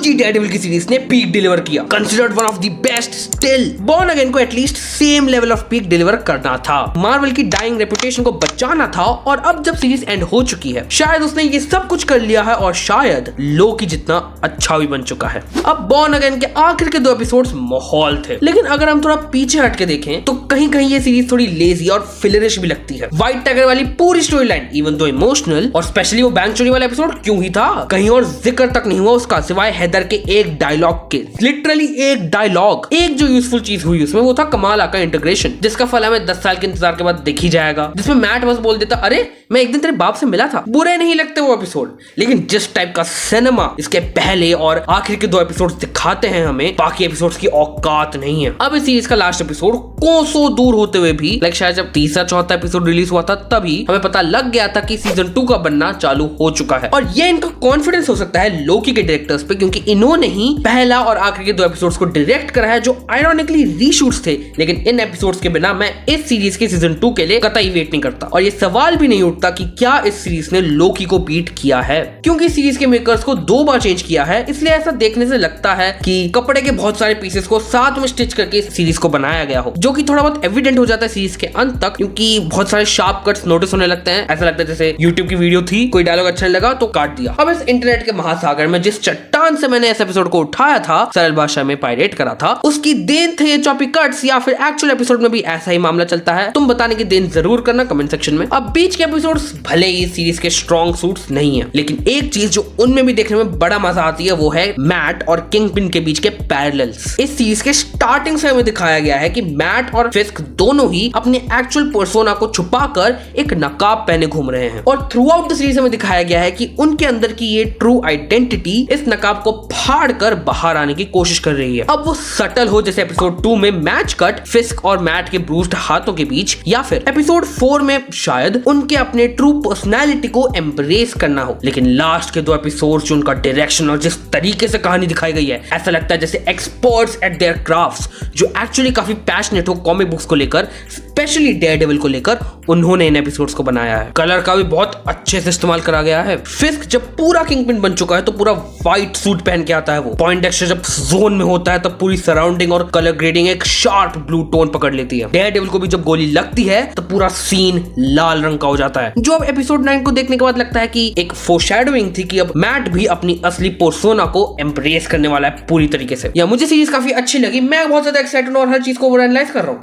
की डेयरडेविल की सीरीज ने पीक डिलीवर किया, considered one of the best still. Born Again को at least same level of peak deliver करना था, मार्वल की डाइंग रेपुटेशन को बचाना था, और अब जब सीरीज एंड हो चुकी है शायद उसने ये सब कुछ कर लिया है और शायद लोकी जितना अच्छा भी बन चुका है। अब बॉर्न अगेन के आखिर के 2 एपिसोड्स माहौल थे, लेकिन अगर हम थोड़ा पीछे हट के देखें तो कहीं कहीं ये सीरीज थोड़ी लेजी और फिलरिश भी लगती है। व्हाइट टाइगर वाली पूरी story line even though emotional, और स्पेशली वो बैंक चोरी वाला एपिसोड क्यों ही था, कहीं और जिक्र तक नहीं हुआ उसका सिवाय हैदर के एक डायलॉग के। लिटरली एक डायलॉग, एक जो यूजफुल चीज हुई उसमें वो था कमाल का इंटीग्रेशन, जिसका फल हमें 10 साल के इंतजार के बाद दिख ही जाएगा, जिसमें मैट बस बोल देता अरे मैं एक दिन तेरे बाप से मिला था। बुरे नहीं लगते वो एपिसोड, लेकिन जिस टाइप का सिनेमा इसके पहले और आखिर के 2 एपिसोड्स दिखाते हैं हमें, बाकी एपिसोड्स की औकात नहीं है। अब इस सीरीज का लास्ट एपिसोड कोसों दूर होते हुए भी शायद जब 3रा-4था एपिसोड रिलीज हुआ था तभी हमें पता लग गया था कि सीजन 2 का बनना चालू हो चुका है। और ये इनका कॉन्फिडेंस हो सकता है लोकी के डायरेक्टर्स पे, क्योंकि इन्होंने ही पहला और आखिर के 2 एपिसोड्स को डायरेक्ट करा है जो आयरॉनिकली रीशूट्स थे। लेकिन इन एपिसोड्स के बिना मैं इस सीरीज के सीजन 2 के लिए कतई वेट नहीं करता, और ये सवाल भी नहीं उठता कि क्या इस सीरीज ने लोकी को बीट किया है, क्योंकि सीरीज के मेकर्स को 2 बार चेंज किया है। इसलिए ऐसा देखने से लगता है कि कपड़े के बहुत सारे पीसेस को साथ में स्टिच करके इस सीरीज को बनाया गया हो, जो कि थोड़ा बहुत एविडेंट हो जाता है सीरीज के अंत तक, क्योंकि बहुत सारे शार्प कट्स नोटिस होने लगते हैं। ऐसा लगता है जैसे यूट्यूब की वीडियो थी, कोई डायलॉग अच्छा नहीं लगा तो काट दिया। अब इस इंटरनेट के महासागर में जिस चट्टान से मैंने इस एपिसोड को उठाया था, सरल भाषा में पायरेट करा था, उसकी देन थे ये चॉपी कट्स या फिर एक्चुअल एपिसोड में भी ऐसा ही मामला चलता है? तुम बताने की देन जरूर करना कमेंट सेक्शन में। अब बीच के एपिसोड्स भले ही सीरीज के स्ट्रॉन्ग सूट्स नहीं है, लेकिन एक चीज जो उनमें भी देखने में बड़ा मजा आती है वो है मैट और किंगपिन के बीच के पैरेलल्स। इस सीरीज के स्टार्टिंग से हमें दिखाया गया है कि मैट और फिस्क दोनों ही अपने एक्चुअल पर्सोना को छुपाकर एक नकाब पहने घूम रहे हैं, और थ्रू आउट द सीरीज हमें दिखाया गया है कि उनके अंदर की ये ट्रू आइडेंटिटी इस नकाब को फाड़ कर बाहर आने की कोशिश कर रही है। अब वो सटल हो जैसे एपिसोड 2 में मैच कट फिस्क और मैट के ब्रूस्ड हाथों के बीच, या फिर एपिसोड 4 में शायद उनके अपने ट्रू पर्सनैलिटी को एम्ब्रेस करना हो। लेकिन लास्ट के 2 एपिसोड जो उनका डायरेक्शन और जिस तरीके से कहानी दिखाई गई है, ऐसा लगता है जैसे एक्सपर्ट्स एट देयर क्राफ्ट्स जो एक्चुअली काफी पैशनेट हो कॉमिक बुक्स को लेकर, स्पेशली डेयरडेविल को लेकर, उन्होंने इन एपिसोड्स को बनाया है। कलर का भी बहुत अच्छे से इस्तेमाल करा गया है। फिस्क जब पूरा किंगपिन बन चुका है तो पूरा व्हाइट सूट पहन के आता है वो। पॉइंटेक्स्चर जब जोन में होता है तब पूरी सराउंडिंग और कलर ग्रेडिंग एक शार्प ब्लू टोन पकड़ लेती है। डेयरडेविल को भी जब गोली लगती है तो पूरा सीन लाल रंग का हो जाता है, जो अब एपिसोड 9 को देखने के बाद लगता है कि एक फोरशैडोइंग थी कि अब मैट भी अपनी असली पर्सोना को एम्ब्रेस करने वाला है पूरी तरीके से। या मुझे सीरीज काफी अच्छी लगी, मैं बहुत ज्यादा एक्साइटेड और हर चीज को ओवर एनालाइज कर रहा हूँ।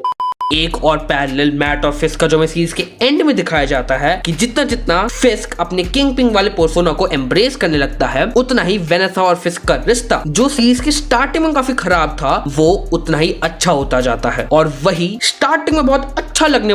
एक और पैरेलल मैट और फिस्क का जो हमें सीरीज के एंड में दिखाया जाता है कि जितना जितना फिस्क अपने किंगपिन वाले पर्सोना को एम्ब्रेस करने लगता है, उतना ही वेनेसा और फिस्क का रिश्ता जो सीरीज के स्टार्टिंग में काफी खराब था वो उतना ही अच्छा होता जाता है। और वही स्टार्टिंग में बहुत अच्छा लगने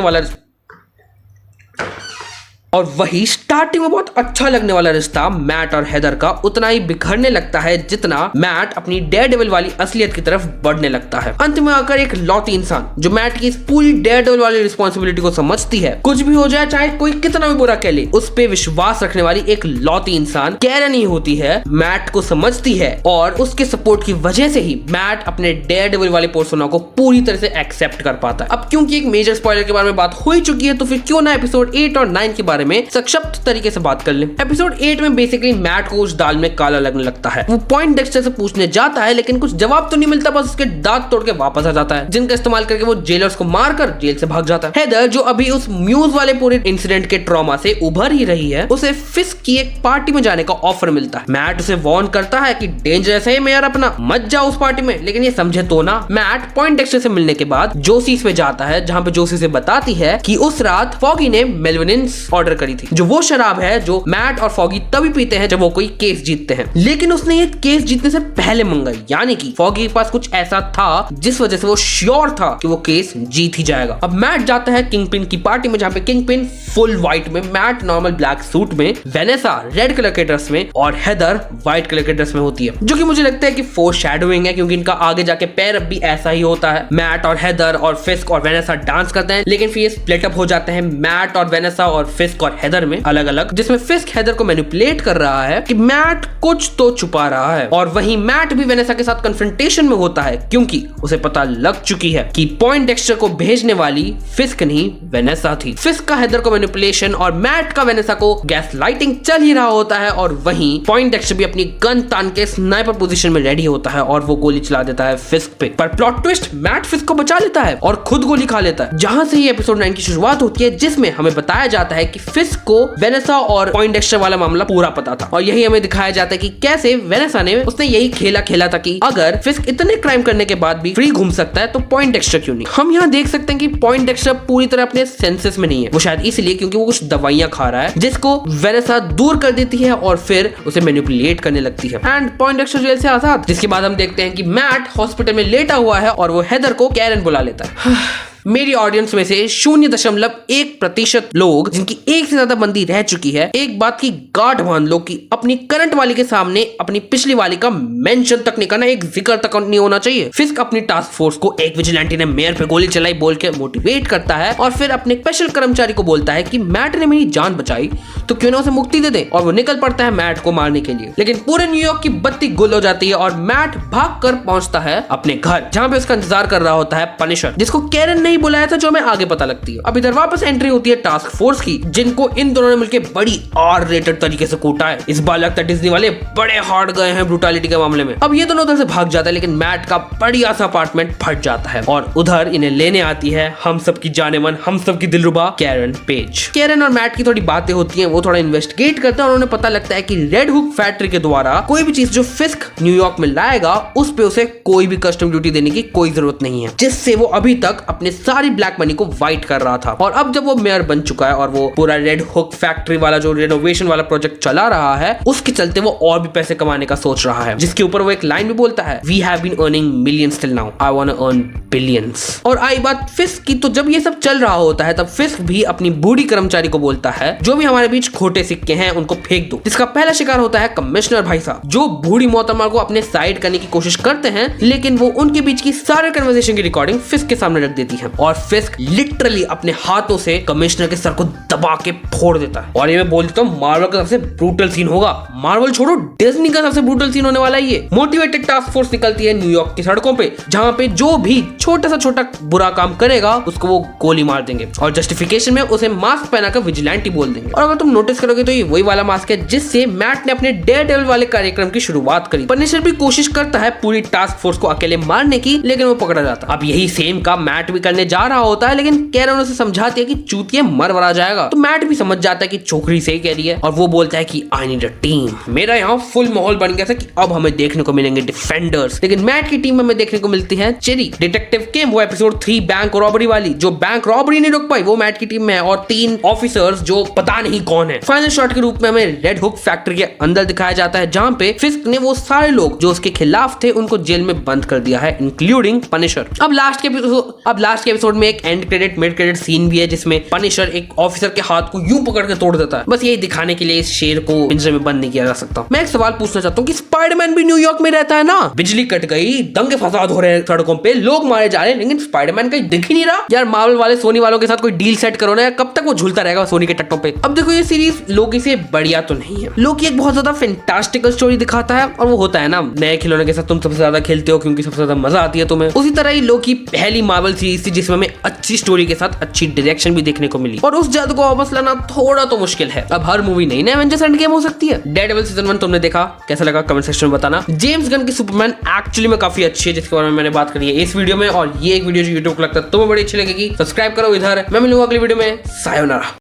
वाला रिश्ता मैट और हेदर का उतना ही बिखरने लगता है जितना मैट अपनी डेयरडेविल वाली असलियत की तरफ बढ़ने लगता है। अंत में आकर एक लौती इंसान जो मैट की इस पूरी डेयरडेविल वाली रिस्पॉन्सिबिलिटी को समझती है, कुछ भी हो जाए चाहे कोई कितना भी बुरा कह ले, उस पे विश्वास रखने वाली एक लौती इंसान कैरन ही होती है, मैट को समझती है, और उसके सपोर्ट की वजह से ही मैट अपने डेयरडेविल वाले पर्सोना को पूरी तरह से एक्सेप्ट कर पाता है। अब क्योंकि एक मेजर स्पॉइलर के बारे में बात हो ही चुकी है तो फिर क्यों ना एपिसोड 8 और 9 के बारे में संक्षिप्त तरीके से बात कर लें। एपिसोड 8 में बेसिकली मैट को उस दाल में काला लगने लगता है। वो पॉइंटेक्स्टर से पूछने जाता है लेकिन कुछ जवाब तो नहीं मिलता, बस उसके दांत तोड़ के वापस आ जाता है, जिनका इस्तेमाल करके वो जेलर्स को मारकर जेल से भाग जाता है। हेदर जो अभी उस म्यूज वाले पूरे इंसिडेंट के ट्रॉमा से उभर ही रही है, उसे फिस्क की एक पार्टी में जाने का ऑफर मिलता है। मैट उसे वार्न करता है कि डेंजरस है मैं यार अपना, मत जाओ उस पार्टी में, लेकिन ये समझे तो ना। मैट पॉइंटेक्स्टर से मिलने के बाद जोसीस पे जाता है, जहां पे जोसी से बताती है कि उस रात फॉगी ने मेलविनिन्स ऑर्डर करी थी, जो वो शराब है जो मैट और फॉगी तभी पीते हैं जब वो कोई केस जीतते हैं, लेकिन उसने ये केस जीतने से पहले मंगाई, यानी कि फॉगी के पास कुछ ऐसा था जिस वजह से वो श्योर था कि वो केस जीत ही जाएगा। अब मैट जाता है किंगपिन की पार्टी में, जहां पे किंगपिन फुल व्हाइट में, मैट नॉर्मल ब्लैक सूट में, वेनेसा रेड कलर के ड्रेस में और हेदर व्हाइट कलर के ड्रेस में होती है, जो कि मुझे लगता है कि फोरशैडोइंग है, क्योंकि इनका आगे जाके पैर अब भी ऐसा ही होता है। मैट और हेदर और फिस्क और वेनेसा डांस करते हैं, लेकिन फिर ये स्प्लिट अप हो जाते हैं। मैट और वेनेसा और फिस्क फिस्क और हेदर में अलग अलग, जिसमें फिस्क हेदर को मैनिपुलेट कर रहा है कि मैट कुछ तो छुपा रहा है, और वहीं मैट भी वेनेसा के साथ कन्फ्रंटेशन में होता है क्योंकि उसे पता लग चुकी है कि पॉइंटडेक्स्टर को भेजने वाली फिस्क नहीं वेनेसा थी। फिस्क का हेदर को मैनिपुलेशन और मैट का वेनेसा को गैस लाइटिंग चल ही रहा होता है, और वहीं पॉइंटडेक्स्टर भी अपनी गन तान के स्नाइपर पोजीशन में रेडी होता है और वो गोली चला देता है फिस्क पे। पर प्लॉट ट्विस्ट, मैट फिस्क को बचा लेता है और खुद गोली खा लेता है। जहां से ही एपिसोड 9 की शुरुआत होती है, जिसमें हमें बताया जाता है कि फिस्क को वेनेसा और पॉइंटडेक्स्टर वाला मामला पूरा पता था, और यही हमें दिखाया जाता है कि कैसे वेनेसा ने उसने यही खेला था कि अगर फिस्क इतने क्राइम करने के बाद भी फ्री घूम सकता है तो पॉइंटडेक्स्टर क्यों नहीं। हम यहाँ देख सकते हैं कि पॉइंटडेक्स्टर पूरी तरह अपने सेंसेस में नहीं है। वो शायद इसलिए क्योंकि वो कुछ दवाइयां खा रहा है जिसको वेनेसा दूर कर देती है और फिर उसे मैनिपुलेट करने लगती है। एंड पॉइंटडेक्स्टर जेल से आजाद। जिसके बाद हम देखते हैं कि मैट हॉस्पिटल में लेटा हुआ है और वो हेदर को कैरन बुला लेता है। मेरी ऑडियंस में से 0.1% लोग, जिनकी एक से ज्यादा बंदी रह चुकी है, एक बात की गांठ बांध लो कि अपनी करंट वाली के सामने अपनी पिछली वाली का मेंशन तक नहीं करना, एक जिक्र तक नहीं होना चाहिए। फिस्क अपनी टास्क फोर्स को एक विजिलेंटी ने मेयर पे गोली चलाई बोल के मोटिवेट करता है और फिर अपने स्पेशल कर्मचारी को बोलता है कि मैट ने मेरी जान बचाई तो क्यों ना उसे मुक्ति दे दे, और वो निकल पड़ता है मैट को मारने के लिए। लेकिन पूरे न्यूयॉर्क की बत्ती गुल हो जाती है और मैट भागकर पहुंचता है अपने घर, जहां पे उसका इंतजार कर रहा होता है पनिशर, जिसको कैरन नहीं बुलाया था, जो हमें आगे पता लगती है। अब इधर वापस एंट्री होती है टास्क फोर्स की, जिनको इन दोनों ने मिलकर बड़ी आर रेटेड तरीके से कूटा है। इस बार लगता है डिज्नी वाले बड़े हार्ड गए हैं ब्रूटैलिटी के मामले में। अब ये दोनों उधर से भाग जाता है, लेकिन मैट का बढ़िया सा अपार्टमेंट फट जाता है और उधर इन्हें लेने आती है हम सबकी जानेमन, हम सबकी दिलरुबा कैरन पेज। कैरन और मैट की थोड़ी बातें होती हैं, वो थोड़ा इन्वेस्टिगेट करते हैं और उन्हें पता लगता है कि रेड हुक फैक्ट्री के द्वारा कोई भी चीज जो फिस्क न्यूयॉर्क में लाएगा उस पे उसे कोई भी कस्टम ड्यूटी देने की कोई जरूरत नहीं है, जिससे वो अभी तक अपने सारी ब्लैक मनी को वाइट कर रहा था। और अब जब वो मेयर बन चुका है और वो पूरा रेड हुक फैक्ट्री वाला जो रेनोवेशन वाला प्रोजेक्ट चला रहा है, उसके चलते वो और भी पैसे कमाने का सोच रहा है, जिसके ऊपर वो एक लाइन भी बोलता है, we have been earning millions till now, I want to earn billions. और आई बात फिस्क की, तो जब ये सब चल रहा होता है तब फिस्क भी अपनी बूढ़ी कर्मचारी को बोलता है, जो भी हमारे बीच खोटे सिक्के हैं उनको फेंक दो। जिसका पहला शिकार होता है कमिश्नर भाई साहब, जो बूढ़ी मोहतरमा को अपने साइड करने की कोशिश करते हैं, लेकिन वो उनके बीच की सारे कन्वर्सेशन की रिकॉर्डिंग फिस्क के सामने रख देती है और फिस्क लिटरली अपने हाथों से कमिश्नर के सर को दबा के फोड़ देता है। और ये मैं बोल देता हूँ, मार्वल का सबसे ब्रूटल सीन होगा। मार्वल छोड़ो, डिज्नी का सबसे ब्रूटल सीन होने वाला है ये। मोटिवेटेड टास्क फोर्स निकलती है न्यूयॉर्क की सड़कों पे, जहां पे जो भी छोटा सा छोटा बुरा काम करेगा उसको वो गोली मार देंगे और जस्टिफिकेशन में उसे मास्क पहनाकर विजिलेंटी बोल देंगे। और अगर तुम नोटिस करोगे तो ये वही वाला मास्क है जिससे मैट ने अपने डेयरडेविल वाले कार्यक्रम की शुरुआत करी। पनिशर भी कोशिश करता है पूरी टास्क फोर्स को अकेले मारने की, लेकिन वो पकड़ा जाता है। अब यही सेम काम मैट भी करने जा रहा होता है, लेकिन कैरन उसे समझाती है कि चूतिया मर वरा जाएगा। तो मैट भी समझ जाता है कि छोकरी सही कह रही है और वो बोलता है कि आई नीड अ टीम। मेरा यहाँ फुल माहौल बन गया था कि अब हमें देखने को मिलेंगे डिफेंडर्स, लेकिन मैट की टीम में हमें देखने को मिलती है चेरी, डिटेक्टिव किम, वो एपिसोड 3 बैंक रॉबरी वाली, जो बैंक रॉबरी नहीं रोक पाई, वो मैट की टीम में है, और 3 ऑफिसर्स जो पता नहीं कौन है। फाइनल शॉट के रूप में हमें रेड हुक फैक्ट्री के अंदर दिखाया जाता है, जहां पे फिस्क ने वो सारे लोग जो उसके खिलाफ थे उनको जेल में बंद कर दिया है, इंक्लूडिंग पनिशर। अब लास्ट के एपिसोड में एक end credit mid credit scene भी है, जिसमें पनिशर एक ऑफिसर के हाथ को यूं पकड़ के तोड़ देता है। बस यही दिखाने के लिए इस शेर को पिंजरे में बंद नहीं किया जा सकता। मैं एक सवाल पूछना चाहता हूँ कि स्पाइडरमैन भी न्यूयॉर्क में रहता है ना, बिजली कट गई, दंगे फसाद हो रहे हैं सड़कों पे, लोग मारे जा रहे हैं, लेकिन स्पाइडरमैन कहीं दिख ही नहीं रहा। यार मार्वल वाले सोनी वालों के साथ कोई डील सेट करो ना, कब तक वो झूलता रहेगा सोनी के टट्टों पे। अब देखो, ये सीरीज लोकी से बढ़िया तो नहीं है। लोकी एक बहुत ज्यादा फैंटास्टिकल स्टोरी दिखाता है, और वो होता है ना, नए खिलौने के साथ तुम सबसे ज्यादा खेलते हो क्योंकि सबसे ज्यादा मजा आती है तुम्हें। उसी तरह ही लोकी पहली मार्वल सीरीज थी जिसमें हमें अच्छी स्टोरी के साथ अच्छी डायरेक्शन भी देखने को मिली, और उस जादू को वापस लाना थोड़ा तो मुश्किल है। अब हर मूवी नहीं ना एवेंजर्स एंड गेम हो सकती है। डेयरडेविल सीजन 1 तुमने देखा, कैसा लगा कमेंट सेक्शन में बताना। जेम्स गन की सुपरमैन एक्चुअली में काफी अच्छी है, जिसके बारे में मैंने बात करी है इस वीडियो में, और ये एक वीडियो जो यूट्यूब को लगता है तुम्हें बड़ी अच्छी लगेगी। सब्सक्राइब करो इधर, मैं मिलूंगा अगली वीडियो में। सायोनारा।